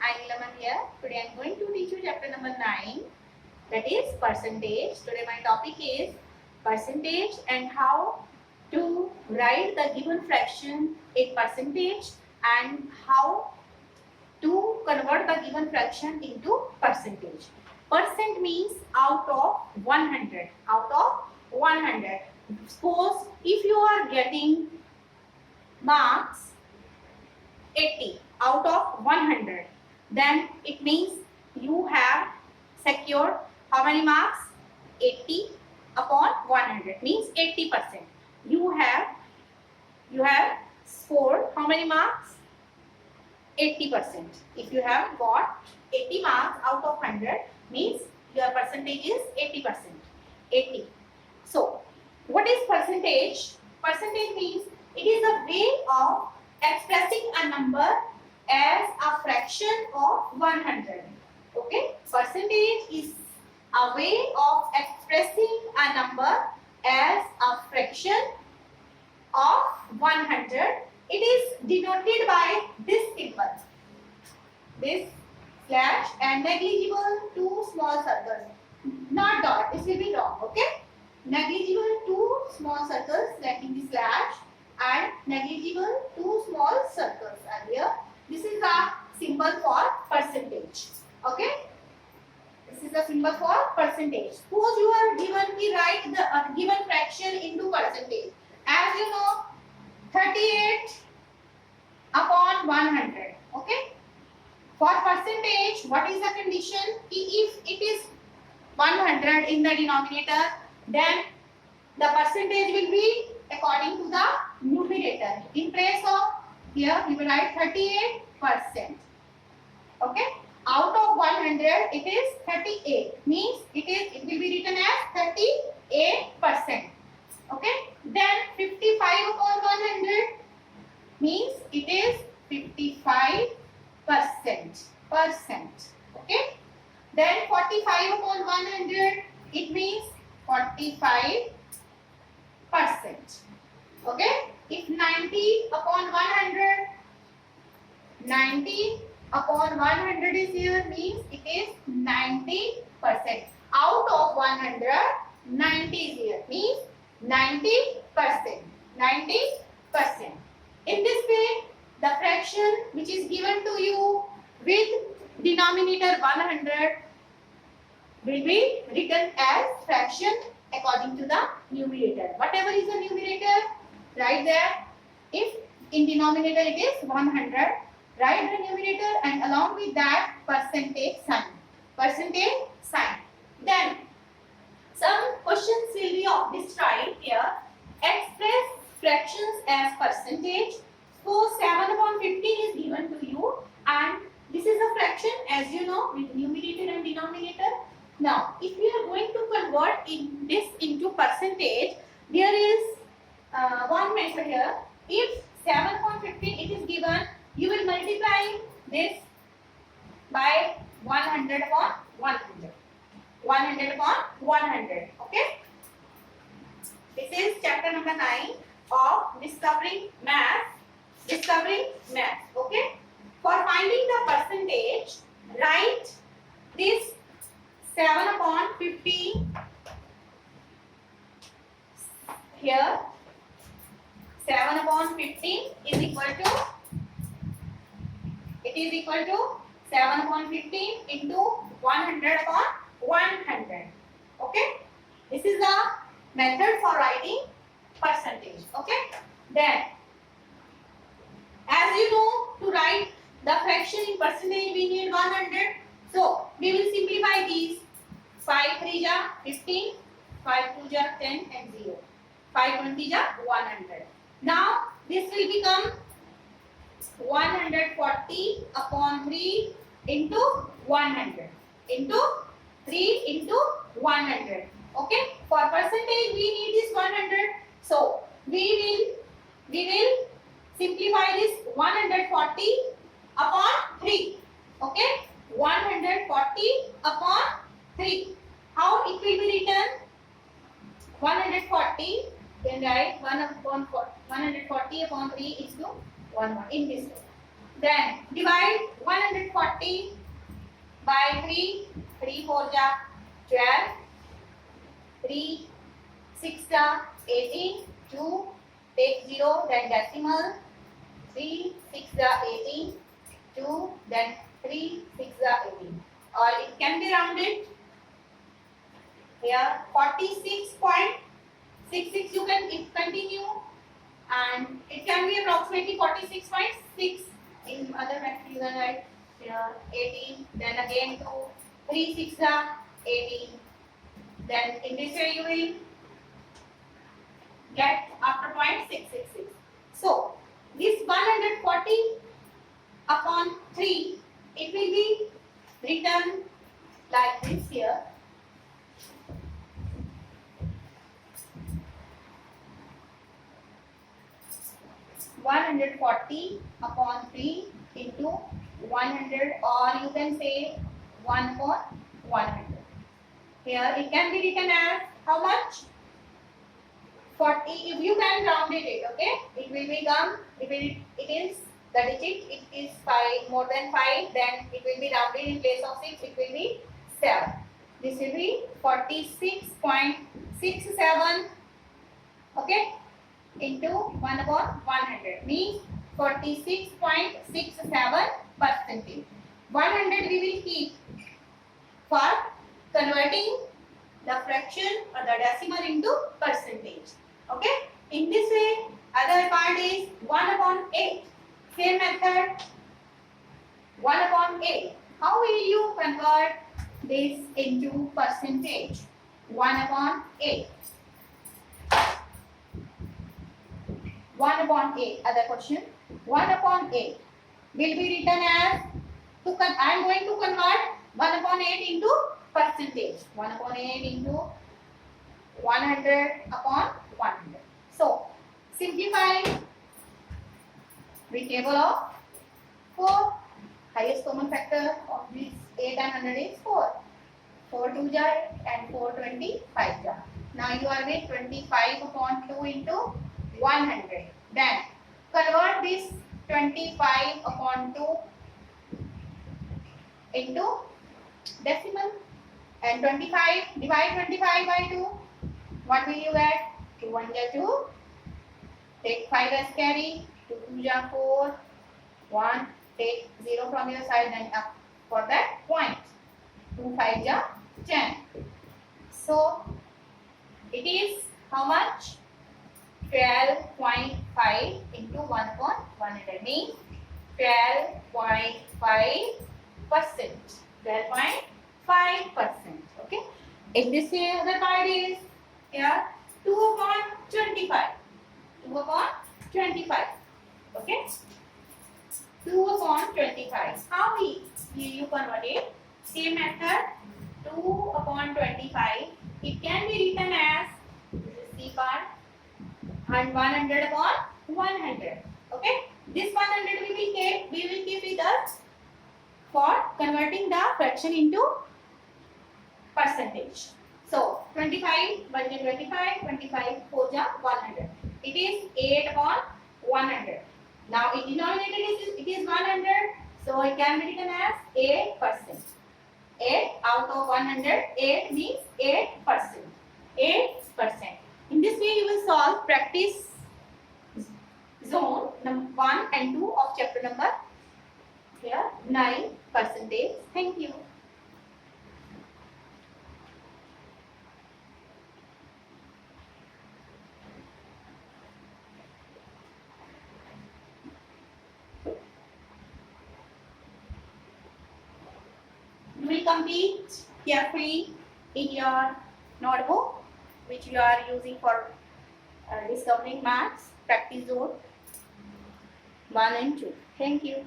I'm Nilaman here. Today I'm going to teach you chapter number 9, that is percentage. Today my topic is percentage and how to write the given fraction in percentage and how to convert the given fraction into percentage. Percent means out of 100. Out of 100. Suppose if you are getting marks 80 out of 100, then it means you have secured how many marks? 80 upon 100 means 80%. You have scored how many marks? 80%. If you have got 80 marks out of 100 means your percentage is 80%. 80. So what is percentage? Percentage means it is a way of expressing a number as a fraction of 100. Okay, percentage is a way of expressing a number as a fraction of 100. It is denoted by this symbol, this slash, and negligible two small circles, not dot, this will be dot. Okay, negligible two small circles lacking the slash and negligible two small circles are here. This is a symbol for percentage. Okay, this is a symbol for percentage. Suppose you are given to write the given fraction into percentage. As you know, 38 upon 100. Okay, for percentage, what is the condition? If it is 100 in the denominator, then the percentage will be according to the numerator. In place of here, we will write 38%. Okay, out of 100, it is 38. Means it will be written as 38%. Okay, then 55 upon 100 means it is 55%. Okay, then 45 upon 100, it means 45%. Okay, if 90 upon 100, 90 upon 100 is here, means it is 90%. Out of 100, 90 is here, means 90%. 90%. In this way, the fraction which is given to you with denominator 100 will be written as fraction according to the numerator. Whatever is the numerator, write there. If in denominator it is 100, write the numerator and along with that percentage sign. Percentage sign. Then some questions will be of this type here. Express fractions as percentage. So 7 upon 15 is given to you and this is a fraction, as you know, with numerator and denominator. Now, if we are going to convert this into percentage, there is one method here. If 7 upon 15 it is given, you will multiply this by 100 upon 100. 100 upon 100. Okay. This is chapter number 9 of Discovering Math. Discovering Math. Okay. For finding the percentage, write this 7 upon 15 here. 7 upon 15 is equal to, it is equal to 7 upon 15 into 100 upon 100. Okay. This is the method for writing percentage. Okay. Then, as you know, to write the fraction in percentage, we need 100. So, we will simplify these. 5 3 ja 15, 5 2 ja 10 and 0. 5 20 ja 100. Now, this will become 140 upon 3 into 100 into 3 into 100. Okay. For percentage, we need this 100. So, we will simplify this 140 upon 3. Okay. 140 upon 3. How it will be written? 140, then write 140 upon 3 is to 1 in this way. Then divide 140 by 3. 3 4 ja 12. 3 6 ja 18. 2 take 0, then decimal. 3 6 ja 18. 2, then 3 6 ja 18. Or it can be rounded. Here 46.66 you can continue, and it can be approximately 46.6. In other method you can write here 18, then again 2 3 6 18. Then in this way you will get after 0.666. So this 140 upon 3, it will be written like this here. 140 upon 3 into 100, or you can say 1 upon 100. Here it can be written as how much? 40. If you can round it, okay? It will become, if it is the digit, it is 5 more than 5, then it will be rounded. In place of 6, it will be 7. This will be 46.67, okay, into 1 upon 100 means 46.67%. 100 we will keep for converting the fraction or the decimal into percentage. Okay. In this way, other part is 1 upon 8. Same method. 1 upon 8. How will you convert this into percentage? 1 upon 8. 1 upon 8. Other question. 1 upon 8 will be written as, I am going to convert 1 upon 8 into percentage. 1 upon 8 into 100 upon 100. So, simplify with table of 4. Highest common factor of this 8 and 100 is 4. 4 2 ja and 4 25 ja. Now you are with 25 upon 2 into 100. Then convert this 25 upon 2 into decimal, and 25, divide 25 by 2. What will you get? 2 1 ja 2. Take 5 as carry. 2 2 ja 4. 1. Take 0 from your side and up for that point. 2 5 ja 10. So it is how much? 12.5 into 1 upon 100 means 12.5%. 12.5%. Okay. In this way, other part is here 2 upon 25. 2 upon 25. Okay. 2 upon 25. How you convert it? Same method. 2 upon 25. It can be written as, this is C part, and 100 upon 100. Okay. This 100 we will keep with us for converting the fraction into percentage. So 25 1 ja 25, 25 4 ja 100. It is 8 upon 100. Now in denominator it is 100, so it can be written as 8%. 8 out of 100, 8 means 8%. 8%. In this way you will solve practice zone number 1 and 2 of chapter number here 9 percentage. Thank you. You will complete carefully in your notebook which you are using for discovering maths practice zone 1 and 2. Thank you.